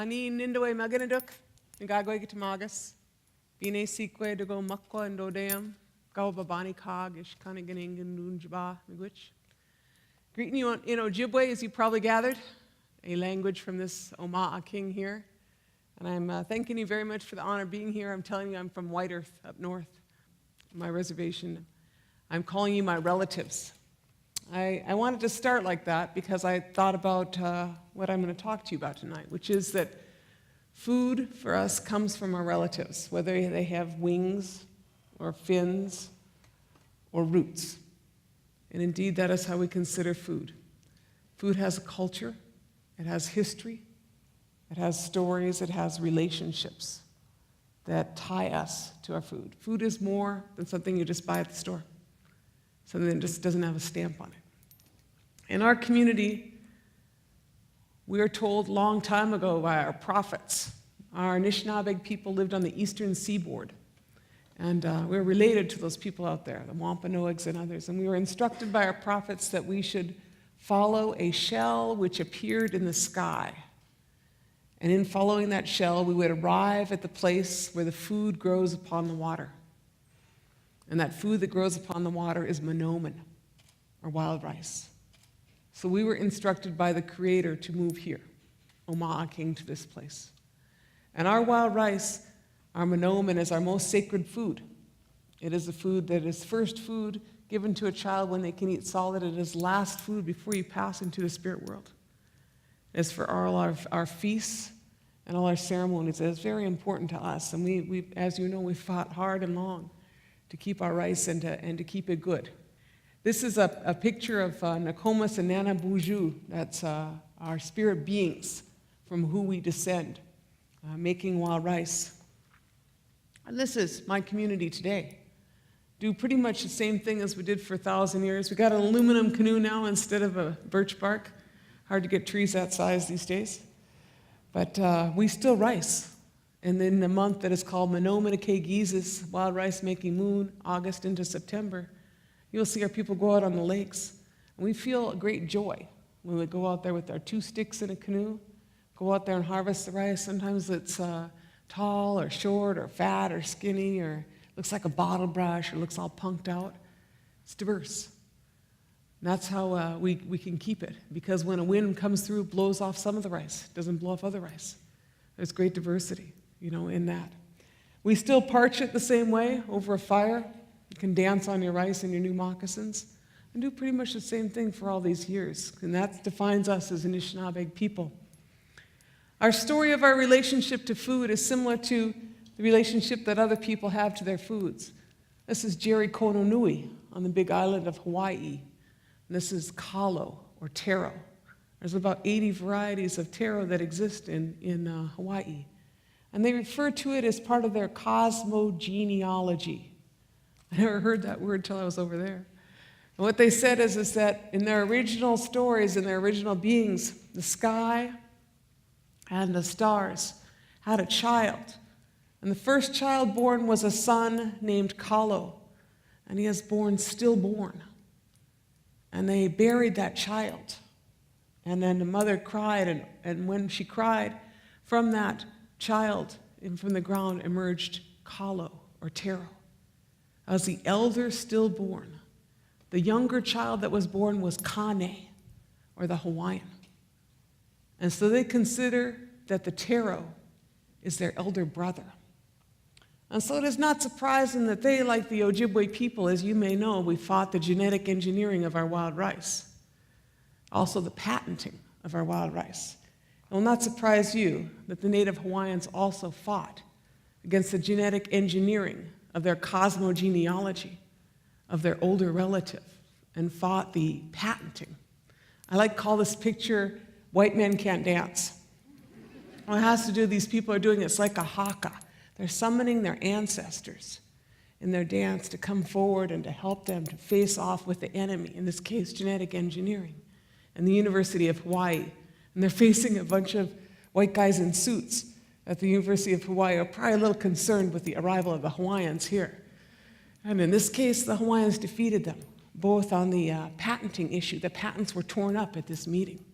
Ani nindoe maganaduk, nagagoy kitamagas, bine seque to go makwa and dodeum, go babani cog, ish kaniganing and nunjaba, miguich. Greeting you in Ojibwe, as you probably gathered, a language from this Omaha king here. And I'm thanking you very much for the honor of being here. I'm telling you, I'm from White Earth up north, my reservation. I'm calling you my relatives. I wanted to start like that because I thought about what I'm going to talk to you about tonight, which is that food for us comes from our relatives, whether they have wings or fins or roots. And indeed, that is how we consider food. Food has a culture, it has history, it has stories, it has relationships that tie us to our food. Food is more than something you just buy at the store, something that just doesn't have a stamp on it. In our community, we are told a long time ago by our prophets, our Anishinaabe people lived on the eastern seaboard. And we're related to those people out there, the Wampanoags and others. And we were instructed by our prophets that we should follow a shell which appeared in the sky. And in following that shell, we would arrive at the place where the food grows upon the water. And that food that grows upon the water is monoman, or wild rice. So we were instructed by the Creator to move here, Omaha King, to this place. And our wild rice, our monoman, is our most sacred food. It is the food that is first food given to a child when they can eat solid. It is last food before you pass into the spirit world. It's for all our feasts and all our ceremonies. It is very important to us. And we, as you know, we fought hard and long to keep our rice and to keep it good. This is a picture of Nokomis and Nana Buju. That's our spirit beings from who we descend, making wild rice. And this is my community today. Do pretty much the same thing as we did for 1,000 years. We got an aluminum canoe now instead of a birch bark. Hard to get trees that size these days. But we still rice. And then the month that is called Menominake Gizis, wild rice making moon, August into September, you'll see our people go out on the lakes. And we feel a great joy when we go out there with our 2 sticks in a canoe, go out there and harvest the rice. Sometimes it's tall or short or fat or skinny or looks like a bottle brush or looks all punked out. It's diverse. And that's how we can keep it, because when a wind comes through, it blows off some of the rice, it doesn't blow off other rice. There's great diversity, in that. We still parch it the same way over a fire. You can dance on your rice in your new moccasins and do pretty much the same thing for all these years. And that defines us as Anishinaabe people. Our story of our relationship to food is similar to the relationship that other people have to their foods. This is Jerry Kononui on the big island of Hawaii. And this is kalo, or taro. There's about 80 varieties of taro that exist in Hawaii. And they refer to it as part of their cosmogenealogy. I never heard that word till I was over there. And what they said is that in their original stories, in their original beings, the sky and the stars had a child. And the first child born was a son named Kalo. And he is born stillborn. And they buried that child. And then the mother cried, and when she cried, from that child and from the ground emerged Kalo, or taro. As the elder stillborn, the younger child that was born was Kane, or the Hawaiian. And so they consider that the taro is their elder brother. And so it is not surprising that they, like the Ojibwe people, as you may know, we fought the genetic engineering of our wild rice, also the patenting of our wild rice. It will not surprise you that the Native Hawaiians also fought against the genetic engineering of their cosmogenealogy, of their older relative, and fought the patenting. I like to call this picture, white men can't dance. Well, it has to do, these people are doing, it's like a haka. They're summoning their ancestors in their dance to come forward and to help them to face off with the enemy, in this case, genetic engineering, and the University of Hawaii. And they're facing a bunch of white guys in suits at the University of Hawaii, are probably a little concerned with the arrival of the Hawaiians here. And in this case, the Hawaiians defeated them, both on the patenting issue. The patents were torn up at this meeting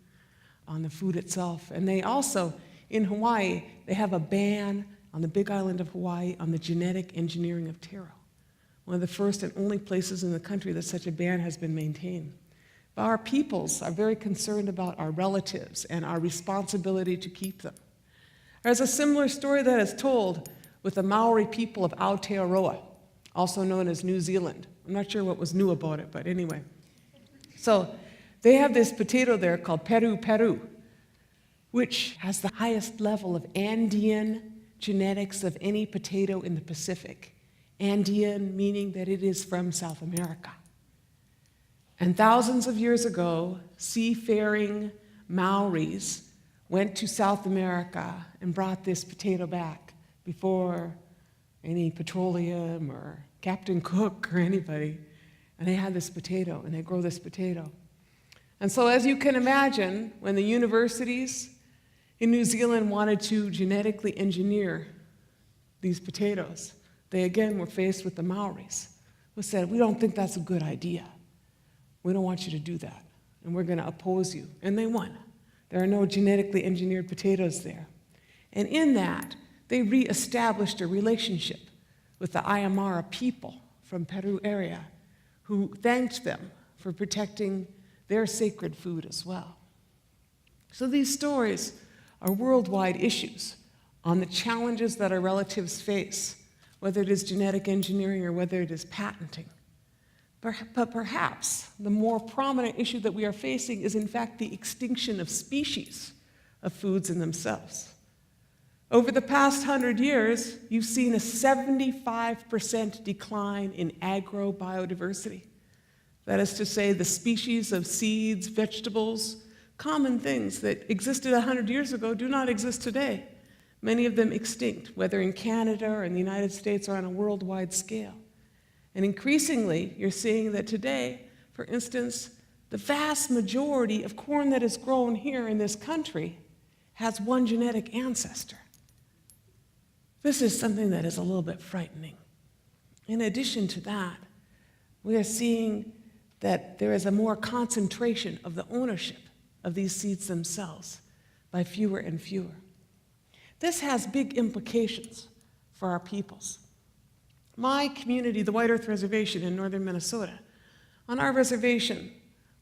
on the food itself. And they also in Hawaii, they have a ban on the big island of Hawaii on the genetic engineering of taro. One of the first and only places in the country that such a ban has been maintained. But our peoples are very concerned about our relatives and our responsibility to keep them. There's a similar story that is told with the Maori people of Aotearoa, also known as New Zealand. I'm not sure what was new about it, but anyway. So they have this potato there called peru, which has the highest level of Andean genetics of any potato in the Pacific. Andean meaning that it is from South America. And thousands of years ago, seafaring Maoris went to South America and brought this potato back before any petroleum or Captain Cook or anybody. And they had this potato, and they grow this potato. And so as you can imagine, when the universities in New Zealand wanted to genetically engineer these potatoes, they again were faced with the Maoris, who said, we don't think that's a good idea. We don't want you to do that, and we're going to oppose you. And they won. There are no genetically engineered potatoes there. And in that, they reestablished a relationship with the Aymara people from Peru area, who thanked them for protecting their sacred food as well. So these stories are worldwide issues on the challenges that our relatives face, whether it is genetic engineering or whether it is patenting. But perhaps the more prominent issue that we are facing is in fact the extinction of species of foods in themselves. Over the past 100 years, you've seen a 75% decline in agrobiodiversity. That is to say, the species of seeds, vegetables, common things that existed 100 years ago do not exist today. Many of them extinct, whether in Canada or in the United States or on a worldwide scale. And increasingly, you're seeing that today, for instance, the vast majority of corn that is grown here in this country has one genetic ancestor. This is something that is a little bit frightening. In addition to that, we are seeing that there is a more concentration of the ownership of these seeds themselves by fewer and fewer. This has big implications for our peoples. My community, the White Earth Reservation in northern Minnesota, on our reservation,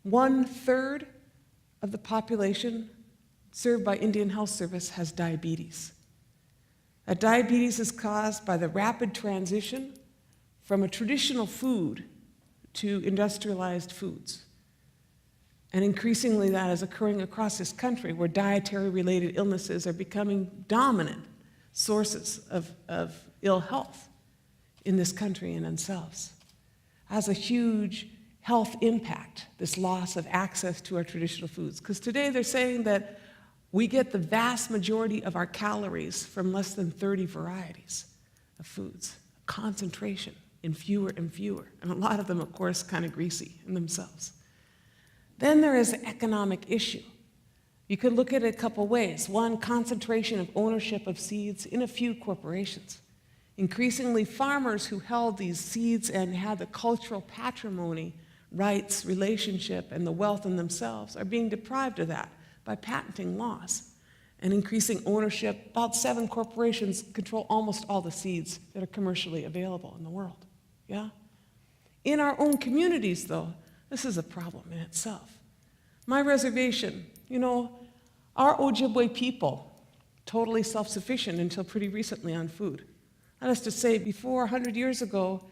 1/3 of the population served by Indian Health Service has diabetes. That diabetes is caused by the rapid transition from a traditional food to industrialized foods. And increasingly that is occurring across this country, where dietary-related illnesses are becoming dominant sources of ill health in this country and themselves. Has a huge health impact, this loss of access to our traditional foods. Because today they're saying that we get the vast majority of our calories from less than 30 varieties of foods. Concentration in fewer and fewer. And a lot of them, of course, kind of greasy in themselves. Then there is the economic issue. You could look at it a couple ways. One, concentration of ownership of seeds in a few corporations. Increasingly, farmers who held these seeds and had the cultural patrimony, rights, relationship, and the wealth in themselves are being deprived of that by patenting laws and increasing ownership. About 7 corporations control almost all the seeds that are commercially available in the world. Yeah? In our own communities, though, this is a problem in itself. My reservation, our Ojibwe people, totally self-sufficient until pretty recently on food. That is to say, before 100 years ago,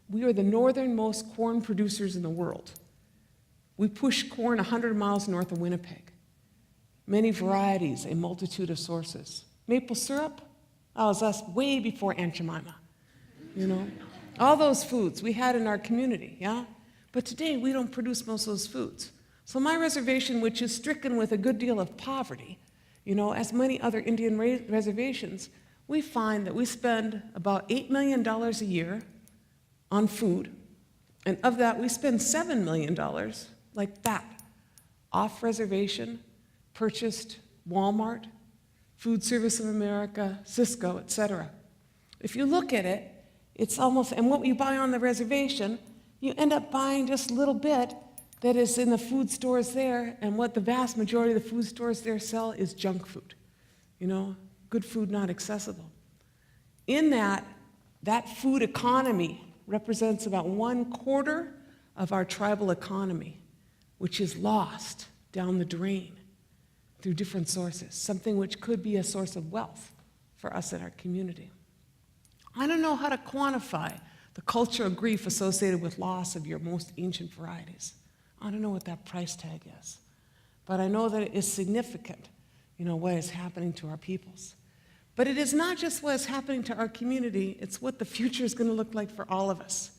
we were the northernmost corn producers in the world. We push corn 100 miles north of Winnipeg. Many varieties, a multitude of sources. Maple syrup, that was us way before Aunt Jemima. All those foods we had in our community, yeah? But today, we don't produce most of those foods. So my reservation, which is stricken with a good deal of poverty, as many other Indian reservations, we find that we spend about $8 million a year on food, and of that, we spend $7 million like that, off reservation, purchased Walmart, Food Service of America, Cisco, etc. If you look at it, it's almost, and what you buy on the reservation, you end up buying just a little bit that is in the food stores there, and what the vast majority of the food stores there sell is junk food. good food not accessible. In that food economy represents about 1/4 of our tribal economy, which is lost down the drain through different sources, something which could be a source of wealth for us in our community. I don't know how to quantify the culture of grief associated with loss of your most ancient varieties. I don't know what that price tag is, but I know that it is significant, what is happening to our peoples. But it is not just what is happening to our community, it's what the future is going to look like for all of us.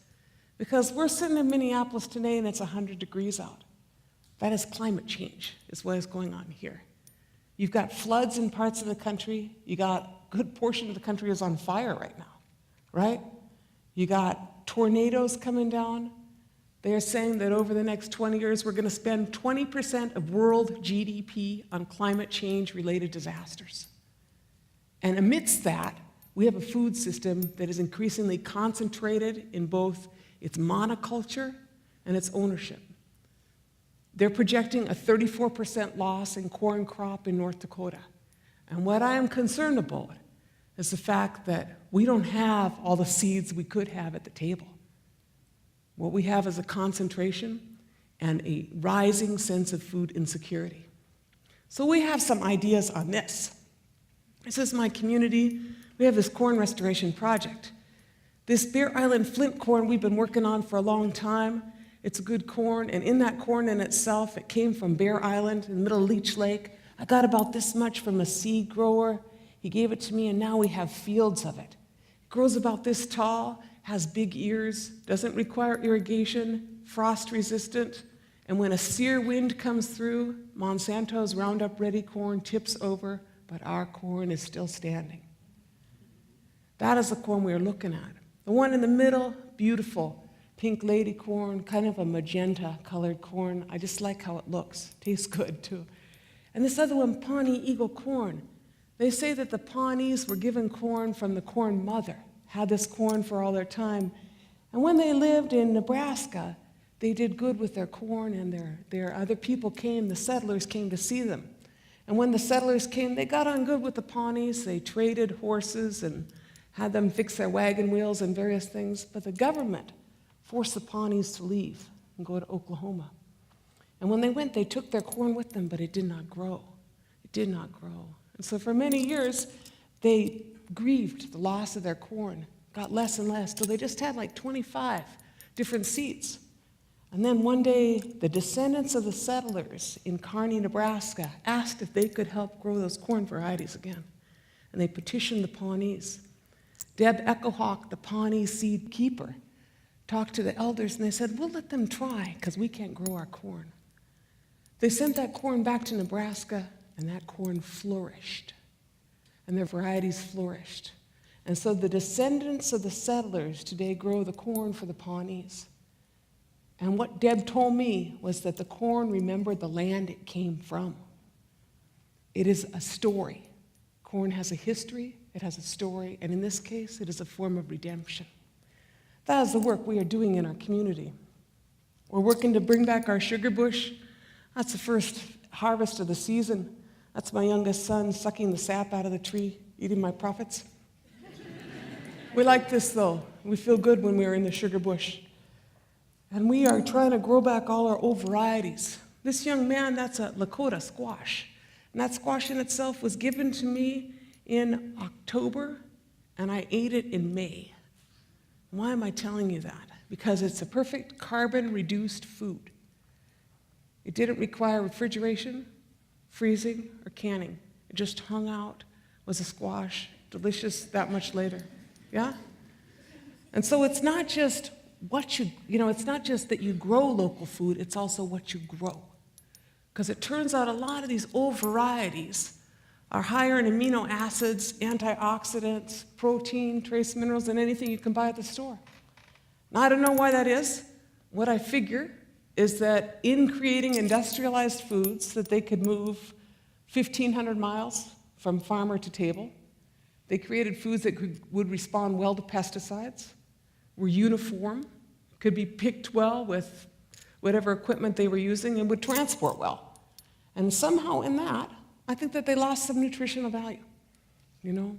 Because we're sitting in Minneapolis today and it's 100 degrees out. That is climate change, is what is going on here. You've got floods in parts of the country. You got a good portion of the country is on fire right now, right? You got tornadoes coming down. They are saying that over the next 20 years, we're going to spend 20% of world GDP on climate change-related disasters. And amidst that, we have a food system that is increasingly concentrated in both its monoculture and its ownership. They're projecting a 34% loss in corn crop in North Dakota. And what I am concerned about is the fact that we don't have all the seeds we could have at the table. What we have is a concentration and a rising sense of food insecurity. So we have some ideas on this. This is my community. We have this corn restoration project. This Bear Island flint corn we've been working on for a long time. It's a good corn, and in that corn in itself, it came from Bear Island in the middle of Leech Lake. I got about this much from a seed grower. He gave it to me, and now we have fields of it. It grows about this tall, has big ears, doesn't require irrigation, frost resistant, and when a sear wind comes through, Monsanto's Roundup Ready corn tips over, but our corn is still standing. That is the corn we are looking at. The one in the middle, beautiful, pink lady corn, kind of a magenta colored corn. I just like how it looks. Tastes good too. And this other one, Pawnee Eagle corn. They say that the Pawnees were given corn from the corn mother, had this corn for all their time. And when they lived in Nebraska, they did good with their corn, and their other people came, the settlers came to see them. And when the settlers came, they got on good with the Pawnees. They traded horses and had them fix their wagon wheels and various things. But the government forced the Pawnees to leave and go to Oklahoma. And when they went, they took their corn with them, but it did not grow. It did not grow. And so for many years, they grieved the loss of their corn, got less and less, till they just had like 25 different seeds. And then one day, the descendants of the settlers in Kearney, Nebraska, asked if they could help grow those corn varieties again. And they petitioned the Pawnees. Deb Echohawk, the Pawnee seed keeper, talked to the elders, and they said, we'll let them try, because we can't grow our corn. They sent that corn back to Nebraska, and that corn flourished. And their varieties flourished. And so the descendants of the settlers today grow the corn for the Pawnees. And what Deb told me was that the corn remembered the land it came from. It is a story. Corn has a history, it has a story, and in this case, it is a form of redemption. That is the work we are doing in our community. We're working to bring back our sugar bush. That's the first harvest of the season. That's my youngest son sucking the sap out of the tree, eating my profits. We like this, though. We feel good when we are in the sugar bush. And we are trying to grow back all our old varieties. This young man, that's a Lakota squash. And that squash in itself was given to me in October, and I ate it in May. Why am I telling you that? Because it's a perfect carbon-reduced food. It didn't require refrigeration, freezing, or canning. It just hung out, was a squash, delicious that much later. Yeah? And so it's not just it's not just that you grow local food, it's also what you grow. Because it turns out a lot of these old varieties are higher in amino acids, antioxidants, protein, trace minerals than anything you can buy at the store. Now, I don't know why that is. What I figure is that in creating industrialized foods that they could move 1,500 miles from farmer to table, they created foods that would respond well to pesticides, were uniform, could be picked well with whatever equipment they were using, and would transport well. And somehow in that, I think that they lost some nutritional value. you know?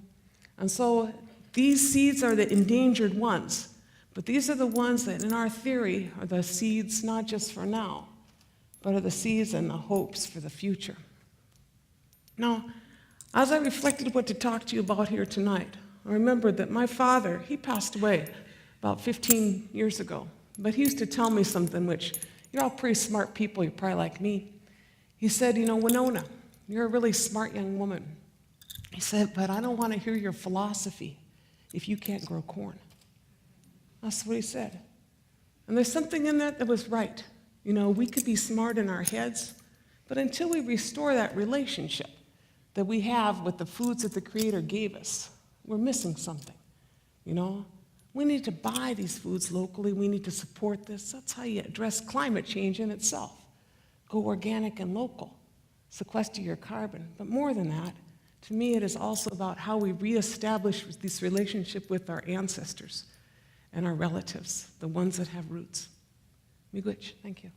And so these seeds are the endangered ones, but these are the ones that in our theory are the seeds not just for now, but are the seeds and the hopes for the future. Now, as I reflected what to talk to you about here tonight, I remembered that my father, he passed away about 15 years ago, but he used to tell me something which, you're all pretty smart people, you're probably like me. He said, you know, Winona, you're a really smart young woman. He said, but I don't want to hear your philosophy if you can't grow corn. That's what he said. And there's something in that that was right. You know, we could be smart in our heads, but until we restore that relationship that we have with the foods that the Creator gave us, we're missing something, you know? We need to buy these foods locally. We need to support this. That's how you address climate change in itself. Go organic and local. Sequester your carbon. But more than that, to me, it is also about how we reestablish this relationship with our ancestors and our relatives, the ones that have roots. Miigwech, thank you.